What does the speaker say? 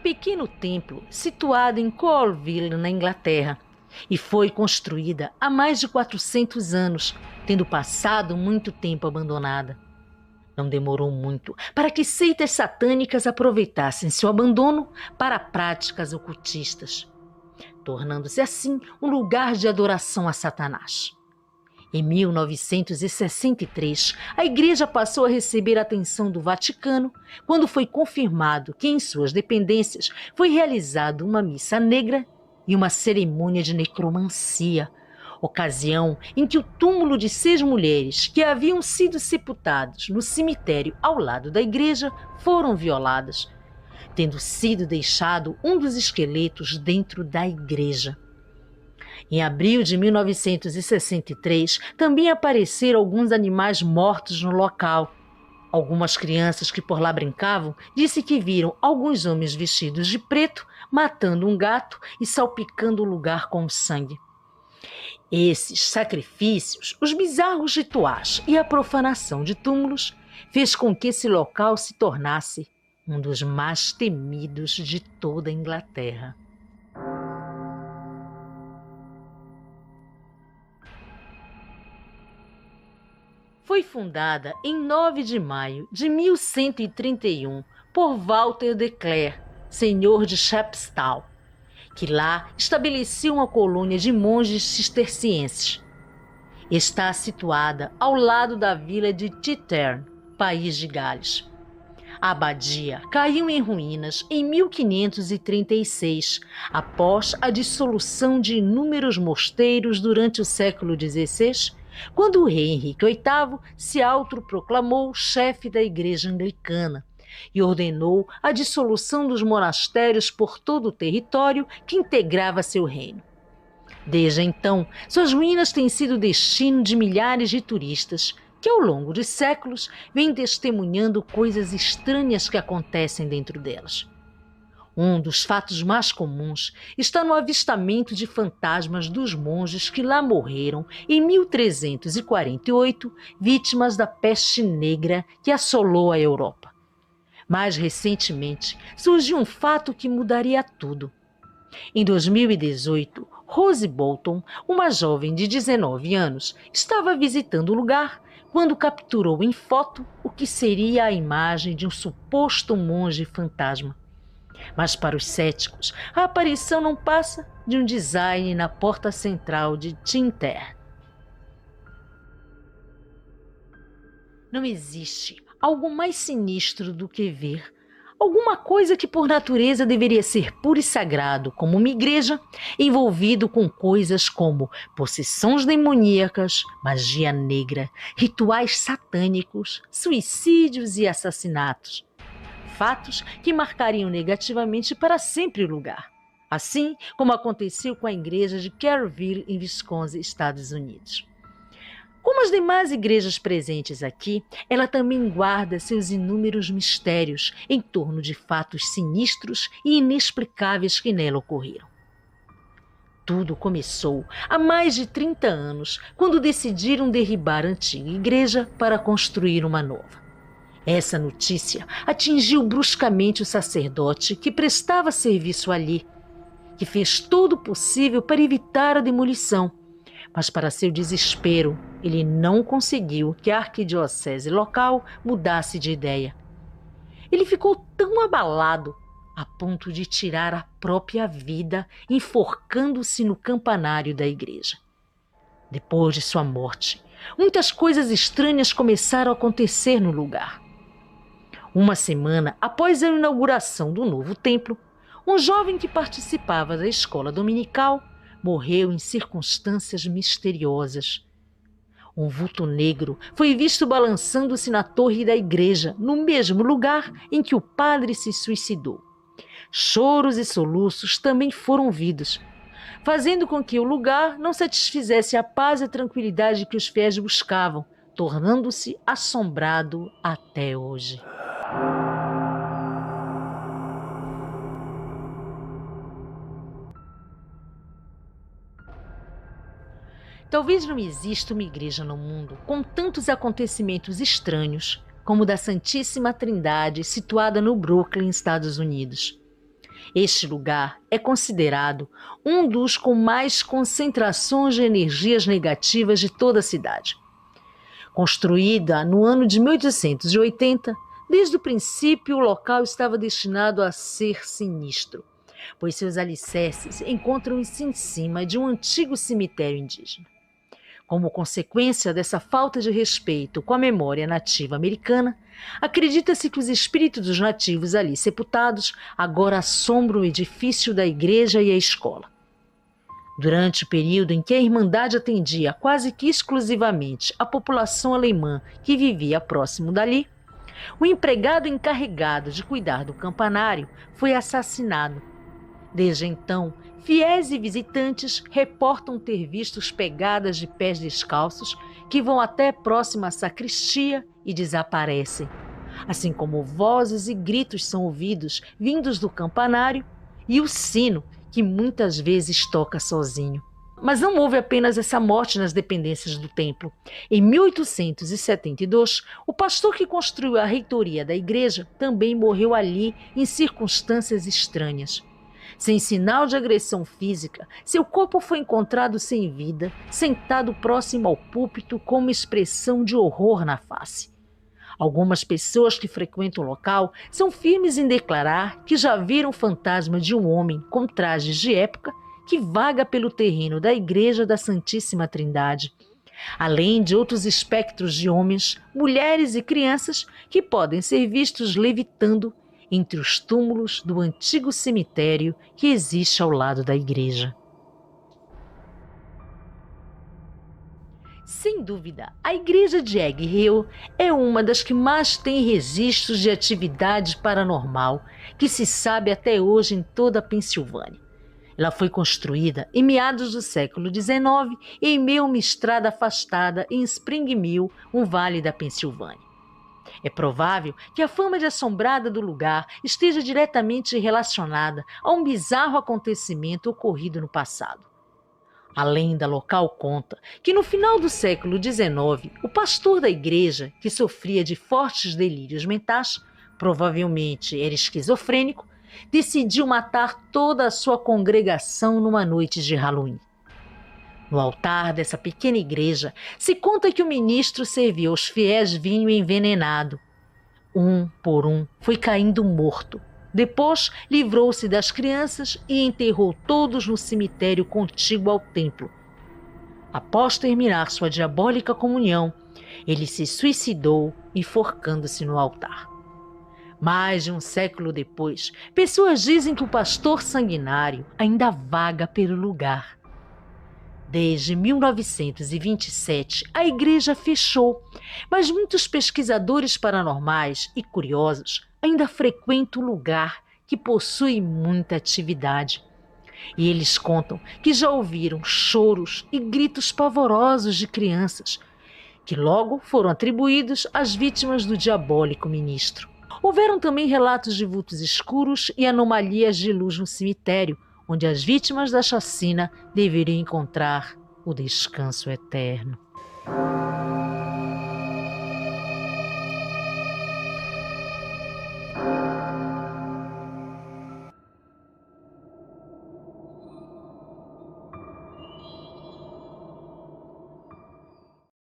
pequeno templo situado em Coalville, na Inglaterra, e foi construída há mais de 400 anos, tendo passado muito tempo abandonada. Não demorou muito para que seitas satânicas aproveitassem seu abandono para práticas ocultistas, tornando-se assim um lugar de adoração a Satanás. Em 1963, a igreja passou a receber a atenção do Vaticano quando foi confirmado que em suas dependências foi realizada uma missa negra e uma cerimônia de necromancia, ocasião em que o túmulo de 6 mulheres que haviam sido sepultadas no cemitério ao lado da igreja foram violadas, tendo sido deixado um dos esqueletos dentro da igreja. Em abril de 1963, também apareceram alguns animais mortos no local. Algumas crianças que por lá brincavam disse que viram alguns homens vestidos de preto matando um gato e salpicando o lugar com sangue. Esses sacrifícios, os bizarros rituais e a profanação de túmulos fez com que esse local se tornasse um dos mais temidos de toda a Inglaterra. Foi fundada em 9 de maio de 1131 por Walter de Clare, senhor de Chepstow, que lá estabeleceu uma colônia de monges cistercienses. Está situada ao lado da vila de Tintern, país de Gales. A abadia caiu em ruínas em 1536, após a dissolução de inúmeros mosteiros durante o século XVI, quando o rei Henrique VIII se autoproclamou chefe da Igreja Anglicana e ordenou a dissolução dos monastérios por todo o território que integrava seu reino. Desde então, suas ruínas têm sido destino de milhares de turistas que, ao longo de séculos, vêm testemunhando coisas estranhas que acontecem dentro delas. Um dos fatos mais comuns está no avistamento de fantasmas dos monges que lá morreram em 1348, vítimas da peste negra que assolou a Europa. Mais recentemente, surgiu um fato que mudaria tudo. Em 2018, Rose Bolton, uma jovem de 19 anos, estava visitando o lugar quando capturou em foto o que seria a imagem de um suposto monge fantasma. Mas para os céticos, a aparição não passa de um design na porta central de Tintern. Não existe algo mais sinistro do que ver alguma coisa que por natureza deveria ser puro e sagrado, como uma igreja, envolvido com coisas como possessões demoníacas, magia negra, rituais satânicos, suicídios e assassinatos. Fatos que marcariam negativamente para sempre o lugar, assim como aconteceu com a igreja de Kerrville, em Wisconsin, Estados Unidos. Como as demais igrejas presentes aqui, ela também guarda seus inúmeros mistérios em torno de fatos sinistros e inexplicáveis que nela ocorreram. Tudo começou há mais de 30 anos, quando decidiram derribar a antiga igreja para construir uma nova. Essa notícia atingiu bruscamente o sacerdote que prestava serviço ali, que fez todo o possível para evitar a demolição, mas para seu desespero, ele não conseguiu que a arquidiocese local mudasse de ideia. Ele ficou tão abalado a ponto de tirar a própria vida, enforcando-se no campanário da igreja. Depois de sua morte, muitas coisas estranhas começaram a acontecer no lugar. Uma semana após a inauguração do novo templo, um jovem que participava da escola dominical morreu em circunstâncias misteriosas. Um vulto negro foi visto balançando-se na torre da igreja, no mesmo lugar em que o padre se suicidou. Choros e soluços também foram ouvidos, fazendo com que o lugar não satisfizesse a paz e a tranquilidade que os fiéis buscavam, tornando-se assombrado até hoje. Talvez não exista uma igreja no mundo com tantos acontecimentos estranhos como o da Santíssima Trindade, situada no Brooklyn, Estados Unidos. Este lugar é considerado um dos com mais concentrações de energias negativas de toda a cidade. Construída no ano de 1880, desde o princípio o local estava destinado a ser sinistro, pois seus alicerces encontram-se em cima de um antigo cemitério indígena. Como consequência dessa falta de respeito com a memória nativa americana, acredita-se que os espíritos dos nativos ali sepultados agora assombram o edifício da igreja e a escola. Durante o período em que a Irmandade atendia quase que exclusivamente a população alemã que vivia próximo dali, o empregado encarregado de cuidar do campanário foi assassinado. Desde então, fiéis e visitantes reportam ter visto pegadas de pés descalços que vão até próxima à sacristia e desaparecem, assim como vozes e gritos são ouvidos vindos do campanário e o sino, que muitas vezes toca sozinho. Mas não houve apenas essa morte nas dependências do templo. Em 1872, o pastor que construiu a reitoria da igreja também morreu ali em circunstâncias estranhas. Sem sinal de agressão física, seu corpo foi encontrado sem vida, sentado próximo ao púlpito com uma expressão de horror na face. Algumas pessoas que frequentam o local são firmes em declarar que já viram o fantasma de um homem com trajes de época que vaga pelo terreno da Igreja da Santíssima Trindade, além de outros espectros de homens, mulheres e crianças que podem ser vistos levitando entre os túmulos do antigo cemitério que existe ao lado da igreja. Sem dúvida, a igreja de Egg Hill é uma das que mais tem registros de atividade paranormal que se sabe até hoje em toda a Pensilvânia. Ela foi construída em meados do século XIX em meio a uma estrada afastada em Spring Mill, um vale da Pensilvânia. É provável que a fama de assombrada do lugar esteja diretamente relacionada a um bizarro acontecimento ocorrido no passado. A lenda local conta que no final do século XIX, o pastor da igreja, que sofria de fortes delírios mentais, provavelmente era esquizofrênico, decidiu matar toda a sua congregação numa noite de Halloween. No altar dessa pequena igreja, se conta que o ministro serviu aos fiéis vinho envenenado. Um por um foi caindo morto. Depois, livrou-se das crianças e enterrou todos no cemitério contíguo ao templo. Após terminar sua diabólica comunhão, ele se suicidou, enforcando-se no altar. Mais de um século depois, pessoas dizem que o pastor sanguinário ainda vaga pelo lugar. Desde 1927, a igreja fechou, mas muitos pesquisadores paranormais e curiosos ainda frequentam o lugar que possui muita atividade. E eles contam que já ouviram choros e gritos pavorosos de crianças, que logo foram atribuídos às vítimas do diabólico ministro. Houveram também relatos de vultos escuros e anomalias de luz no cemitério, onde as vítimas da chacina deveriam encontrar o descanso eterno.